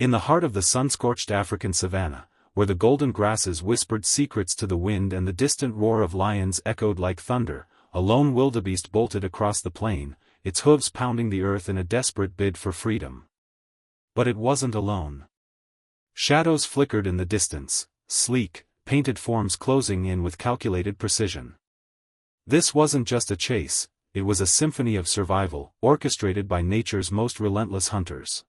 In the heart of the sun-scorched African savanna, where the golden grasses whispered secrets to the wind and the distant roar of lions echoed like thunder, a lone wildebeest bolted across the plain, its hooves pounding the earth in a desperate bid for freedom. But it wasn't alone. Shadows flickered in the distance, sleek, painted forms closing in with calculated precision. This wasn't just a chase, it was a symphony of survival, orchestrated by nature's most relentless hunters.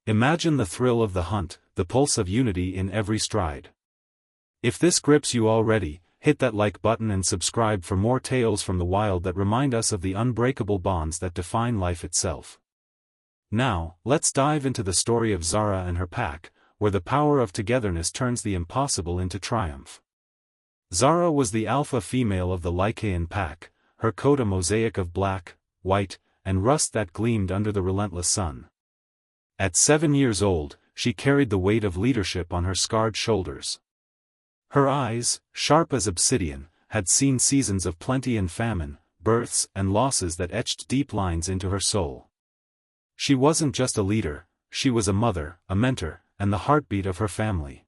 Imagine the thrill of the hunt, the pulse of unity in every stride. If this grips you already, hit that like button and subscribe for more tales from the wild that remind us of the unbreakable bonds that define life itself. Now, let's dive into the story of Zara and her pack, where the power of togetherness turns the impossible into triumph. Zara was the alpha female of the Lycaean pack, her coat a mosaic of black, white, and rust that gleamed under the relentless sun. At 7 years old, she carried the weight of leadership on her scarred shoulders. Her eyes, sharp as obsidian, had seen seasons of plenty and famine, births and losses that etched deep lines into her soul. She wasn't just a leader, she was a mother, a mentor, and the heartbeat of her family.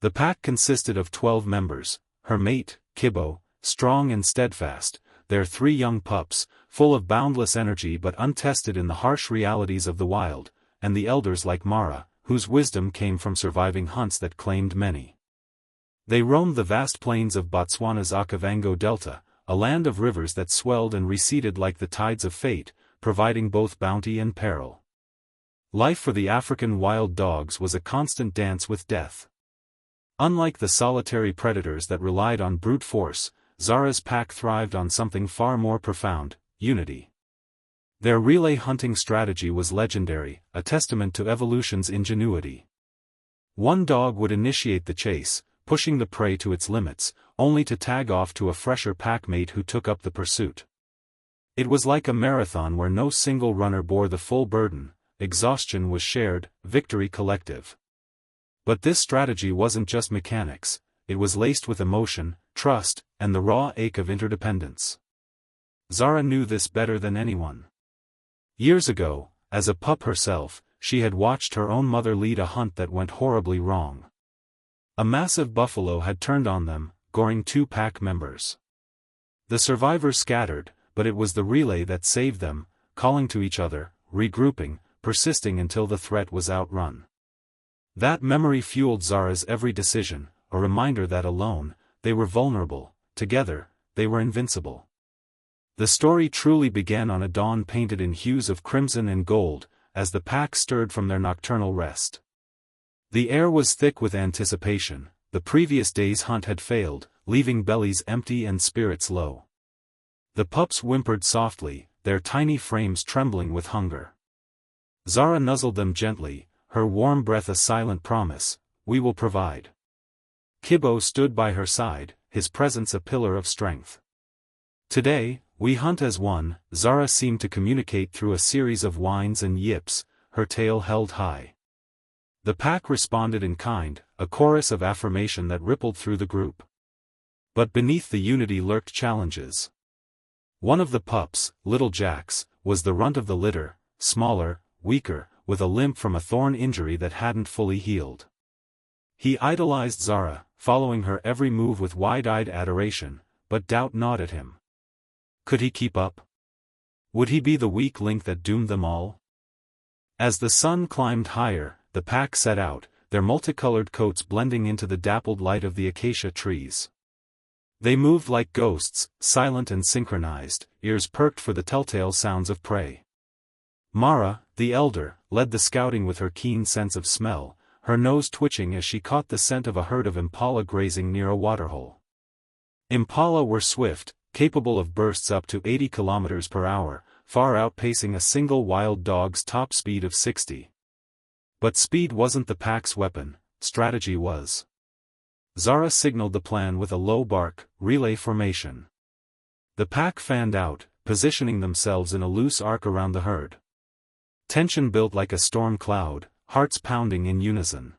The pack consisted of 12 members, her mate, Kibbo, strong and steadfast, their 3 young pups, full of boundless energy but untested in the harsh realities of the wild, and the elders like Mara, whose wisdom came from surviving hunts that claimed many. They roamed the vast plains of Botswana's Okavango Delta, a land of rivers that swelled and receded like the tides of fate, providing both bounty and peril. Life for the African wild dogs was a constant dance with death. Unlike the solitary predators that relied on brute force, Zara's pack thrived on something far more profound: unity. Their relay hunting strategy was legendary, a testament to evolution's ingenuity. One dog would initiate the chase, pushing the prey to its limits, only to tag off to a fresher packmate who took up the pursuit. It was like a marathon where no single runner bore the full burden. Exhaustion was shared, victory collective. But this strategy wasn't just mechanics, it was laced with emotion, trust, and the raw ache of interdependence. Zara knew this better than anyone. Years ago, as a pup herself, she had watched her own mother lead a hunt that went horribly wrong. A massive buffalo had turned on them, goring 2 pack members. The survivors scattered, but it was the relay that saved them, calling to each other, regrouping, persisting until the threat was outrun. That memory fueled Zara's every decision, a reminder that alone, they were vulnerable, together, they were invincible. The story truly began on a dawn painted in hues of crimson and gold, as the pack stirred from their nocturnal rest. The air was thick with anticipation. The previous day's hunt had failed, leaving bellies empty and spirits low. The pups whimpered softly, their tiny frames trembling with hunger. Zara nuzzled them gently, her warm breath a silent promise: "We will provide." Kibbo stood by her side, his presence a pillar of strength. "Today, we hunt as one," Zara seemed to communicate through a series of whines and yips, her tail held high. The pack responded in kind, a chorus of affirmation that rippled through the group. But beneath the unity lurked challenges. One of the pups, little Jax, was the runt of the litter, smaller, weaker, with a limp from a thorn injury that hadn't fully healed. He idolized Zara, following her every move with wide-eyed adoration, but doubt gnawed at him. Could he keep up? Would he be the weak link that doomed them all? As the sun climbed higher, the pack set out, their multicolored coats blending into the dappled light of the acacia trees. They moved like ghosts, silent and synchronized, ears perked for the telltale sounds of prey. Mara, the elder, led the scouting with her keen sense of smell, her nose twitching as she caught the scent of a herd of impala grazing near a waterhole. Impala were swift, capable of bursts up to 80 km per hour, far outpacing a single wild dog's top speed of 60. But speed wasn't the pack's weapon, strategy was. Zara signaled the plan with a low bark, relay formation. The pack fanned out, positioning themselves in a loose arc around the herd. Tension built like a storm cloud, hearts pounding in unison.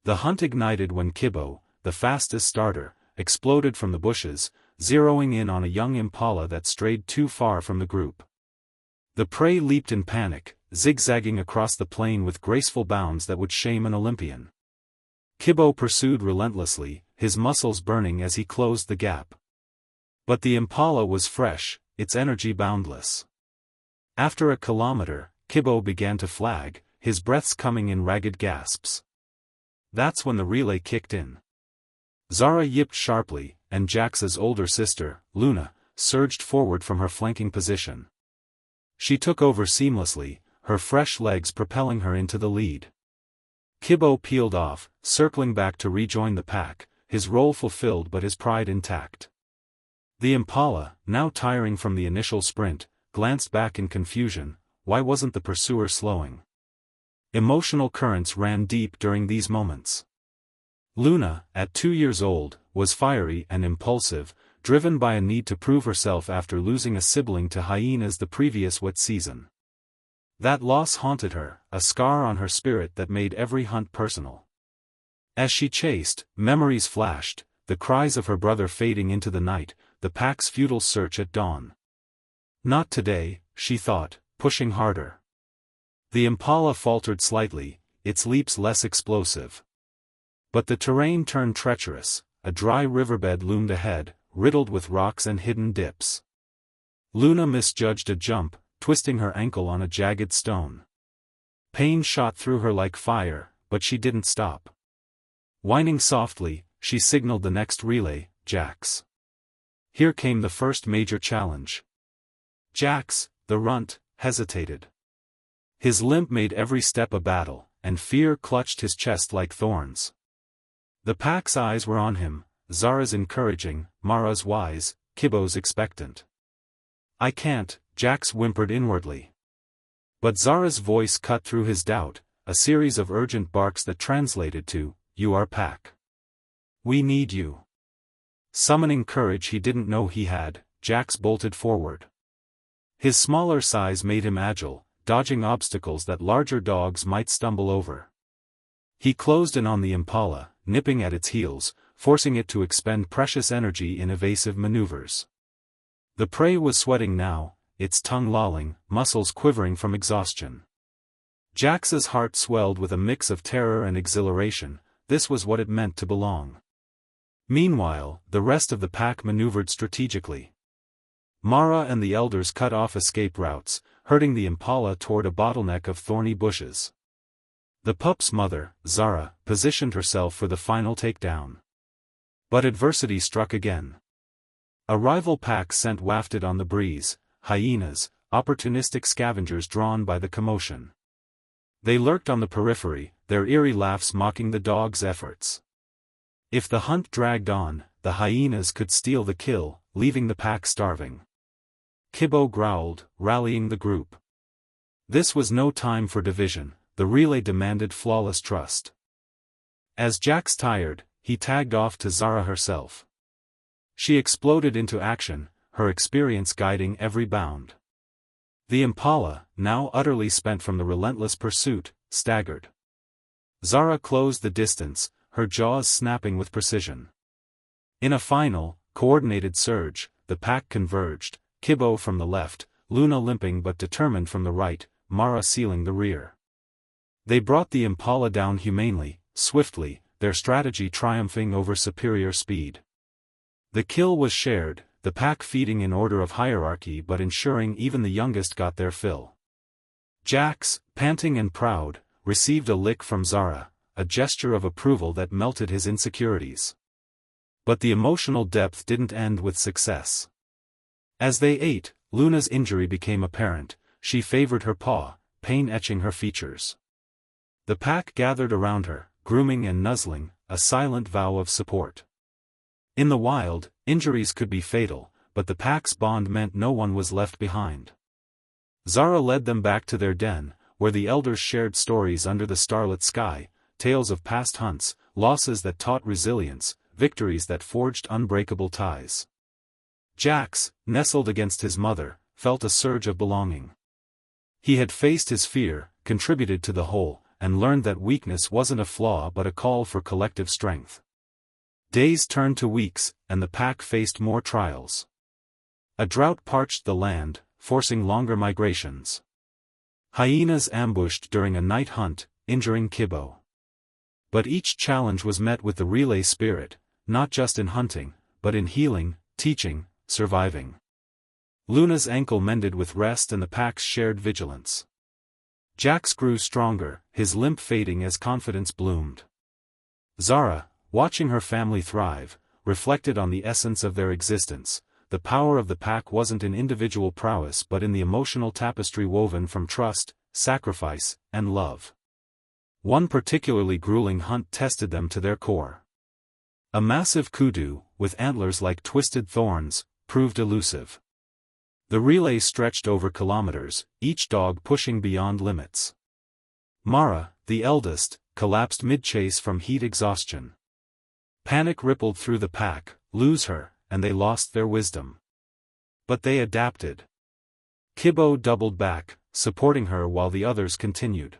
The hunt ignited when Kibbo, the fastest starter, exploded from the bushes, zeroing in on a young impala that strayed too far from the group. The prey leaped in panic, zigzagging across the plain with graceful bounds that would shame an Olympian. Kibbo pursued relentlessly, his muscles burning as he closed the gap. But the impala was fresh, its energy boundless. After a kilometer, Kibbo began to flag, his breaths coming in ragged gasps. That's when the relay kicked in. Zara yipped sharply, and Jax's older sister, Luna, surged forward from her flanking position. She took over seamlessly, her fresh legs propelling her into the lead. Kibbo peeled off, circling back to rejoin the pack, his role fulfilled but his pride intact. The impala, now tiring from the initial sprint, glanced back in confusion. Why wasn't the pursuer slowing? Emotional currents ran deep during these moments. Luna, at 2 years old, was fiery and impulsive, driven by a need to prove herself after losing a sibling to hyenas the previous wet season. That loss haunted her, a scar on her spirit that made every hunt personal. As she chased, memories flashed, the cries of her brother fading into the night, the pack's futile search at dawn. Not today, she thought, pushing harder. The impala faltered slightly, its leaps less explosive. But the terrain turned treacherous, a dry riverbed loomed ahead, riddled with rocks and hidden dips. Luna misjudged a jump, twisting her ankle on a jagged stone. Pain shot through her like fire, but she didn't stop. Whining softly, she signaled the next relay, Jax. Here came the first major challenge. Jax, the runt, hesitated. His limp made every step a battle, and fear clutched his chest like thorns. The pack's eyes were on him, Zara's encouraging, Mara's wise, Kibbo's expectant. I can't, Jax whimpered inwardly. But Zara's voice cut through his doubt, a series of urgent barks that translated to, "You are pack. We need you." Summoning courage he didn't know he had, Jax bolted forward. His smaller size made him agile, dodging obstacles that larger dogs might stumble over. He closed in on the impala, nipping at its heels, forcing it to expend precious energy in evasive maneuvers. The prey was sweating now, its tongue lolling, muscles quivering from exhaustion. Jax's heart swelled with a mix of terror and exhilaration. This was what it meant to belong. Meanwhile, the rest of the pack maneuvered strategically. Mara and the elders cut off escape routes, herding the impala toward a bottleneck of thorny bushes. The pup's mother, Zara, positioned herself for the final takedown. But adversity struck again. A rival pack scent wafted on the breeze, hyenas, opportunistic scavengers drawn by the commotion. They lurked on the periphery, their eerie laughs mocking the dog's efforts. If the hunt dragged on, the hyenas could steal the kill, leaving the pack starving. Kibbo growled, rallying the group. This was no time for division, the relay demanded flawless trust. As Jax tired, he tagged off to Zara herself. She exploded into action, her experience guiding every bound. The impala, now utterly spent from the relentless pursuit, staggered. Zara closed the distance, her jaws snapping with precision. In a final, coordinated surge, the pack converged, Kibbo from the left, Luna limping but determined from the right, Mara sealing the rear. They brought the impala down humanely, swiftly, their strategy triumphing over superior speed. The kill was shared, the pack feeding in order of hierarchy but ensuring even the youngest got their fill. Jax, panting and proud, received a lick from Zara, a gesture of approval that melted his insecurities. But the emotional depth didn't end with success. As they ate, Luna's injury became apparent, she favored her paw, pain etching her features. The pack gathered around her, grooming and nuzzling, a silent vow of support. In the wild, injuries could be fatal, but the pack's bond meant no one was left behind. Zara led them back to their den, where the elders shared stories under the starlit sky, tales of past hunts, losses that taught resilience, victories that forged unbreakable ties. Jax, nestled against his mother, felt a surge of belonging. He had faced his fear, contributed to the whole, and learned that weakness wasn't a flaw but a call for collective strength. Days turned to weeks, and the pack faced more trials. A drought parched the land, forcing longer migrations. Hyenas ambushed during a night hunt, injuring Kibbo. But each challenge was met with the relay spirit, not just in hunting, but in healing, teaching, surviving. Luna's ankle mended with rest and the pack's shared vigilance. Jax grew stronger, his limp fading as confidence bloomed. Zara, watching her family thrive, reflected on the essence of their existence. The power of the pack wasn't in individual prowess but in the emotional tapestry woven from trust, sacrifice, and love. One particularly grueling hunt tested them to their core. A massive kudu, with antlers like twisted thorns, proved elusive. The relay stretched over kilometers, each dog pushing beyond limits. Mara, the eldest, collapsed mid-chase from heat exhaustion. Panic rippled through the pack, lose her, and they lost their wisdom. But they adapted. Kibbo doubled back, supporting her while the others continued.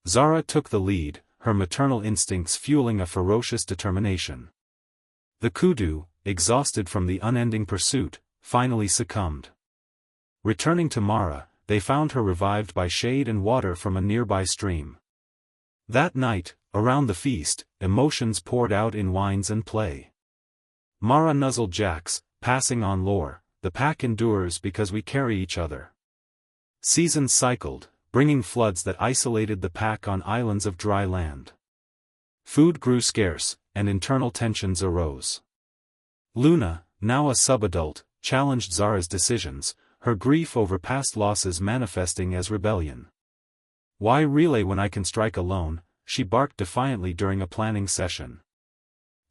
Zara took the lead, her maternal instincts fueling a ferocious determination. The kudu, exhausted from the unending pursuit, finally succumbed. Returning to Mara, they found her revived by shade and water from a nearby stream. That night, around the feast, emotions poured out in whines and play. Mara nuzzled Jax, passing on lore, "The pack endures because we carry each other." Seasons cycled, bringing floods that isolated the pack on islands of dry land. Food grew scarce, and internal tensions arose. Luna, now a subadult, challenged Zara's decisions, her grief over past losses manifesting as rebellion. "Why relay when I can strike alone?" she barked defiantly during a planning session.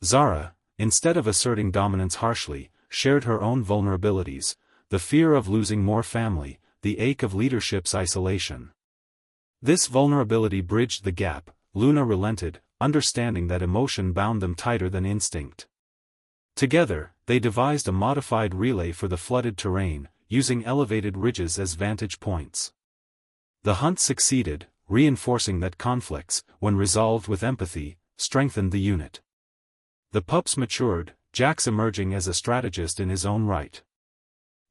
Zara, instead of asserting dominance harshly, shared her own vulnerabilities, the fear of losing more family, the ache of leadership's isolation. This vulnerability bridged the gap. Luna relented, understanding that emotion bound them tighter than instinct. Together, they devised a modified relay for the flooded terrain, using elevated ridges as vantage points. The hunt succeeded, reinforcing that conflicts, when resolved with empathy, strengthened the unit. The pups matured, Jax emerging as a strategist in his own right.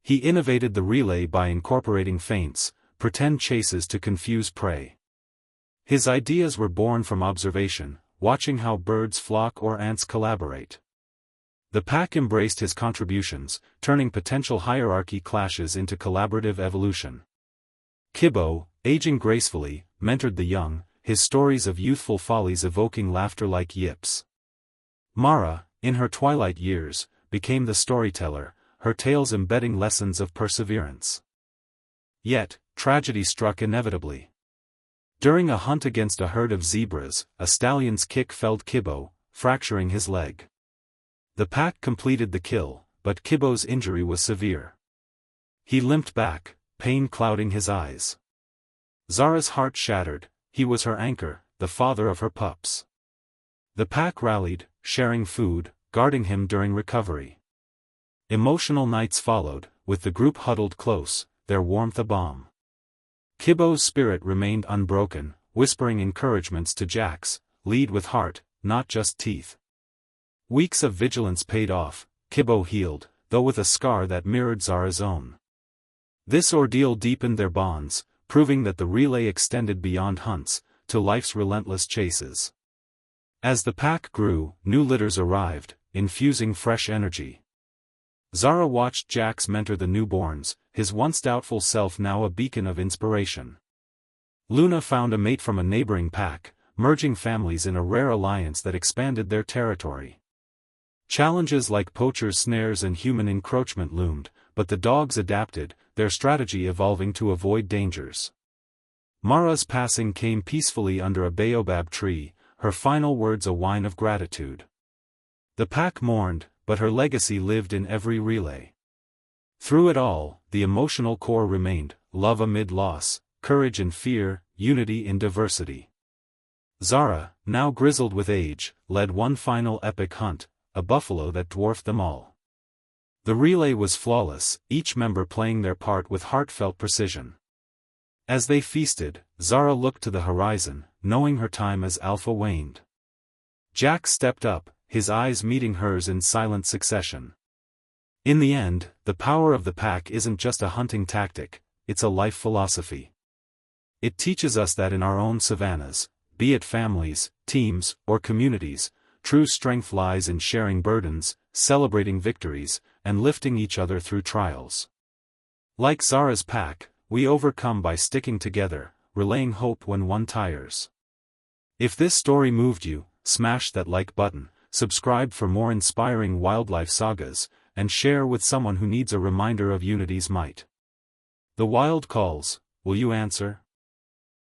He innovated the relay by incorporating feints, pretend chases to confuse prey. His ideas were born from observation, watching how birds flock or ants collaborate. The pack embraced his contributions, turning potential hierarchy clashes into collaborative evolution. Kibbo, aging gracefully, mentored the young, his stories of youthful follies evoking laughter like yips. Mara, in her twilight years, became the storyteller, her tales embedding lessons of perseverance. Yet, tragedy struck inevitably. During a hunt against a herd of zebras, a stallion's kick felled Kibbo, fracturing his leg. The pack completed the kill, but Kibbo's injury was severe. He limped back, pain clouding his eyes. Zara's heart shattered. He was her anchor, the father of her pups. The pack rallied, sharing food, guarding him during recovery. Emotional nights followed, with the group huddled close, their warmth a balm. Kibbo's spirit remained unbroken, whispering encouragements to Jax, "Lead with heart, not just teeth." Weeks of vigilance paid off. Kibbo healed, though with a scar that mirrored Zara's own. This ordeal deepened their bonds, proving that the relay extended beyond hunts, to life's relentless chases. As the pack grew, new litters arrived, infusing fresh energy. Zara watched Jax mentor the newborns, his once doubtful self now a beacon of inspiration. Luna found a mate from a neighboring pack, merging families in a rare alliance that expanded their territory. Challenges like poachers' snares and human encroachment loomed, but the dogs adapted, their strategy evolving to avoid dangers. Mara's passing came peacefully under a baobab tree, her final words a whine of gratitude. The pack mourned, but her legacy lived in every relay. Through it all, the emotional core remained: love amid loss, courage in fear, unity in diversity. Zara, now grizzled with age, led one final epic hunt, a buffalo that dwarfed them all. The relay was flawless, each member playing their part with heartfelt precision. As they feasted, Zara looked to the horizon, knowing her time as alpha waned. Jax stepped up, his eyes meeting hers in silent succession. In the end, the power of the pack isn't just a hunting tactic, it's a life philosophy. It teaches us that in our own savannas, be it families, teams, or communities, true strength lies in sharing burdens, celebrating victories, and lifting each other through trials. Like Zara's pack, we overcome by sticking together, relaying hope when one tires. If this story moved you, smash that like button, subscribe for more inspiring wildlife sagas, and share with someone who needs a reminder of unity's might. The wild calls, will you answer?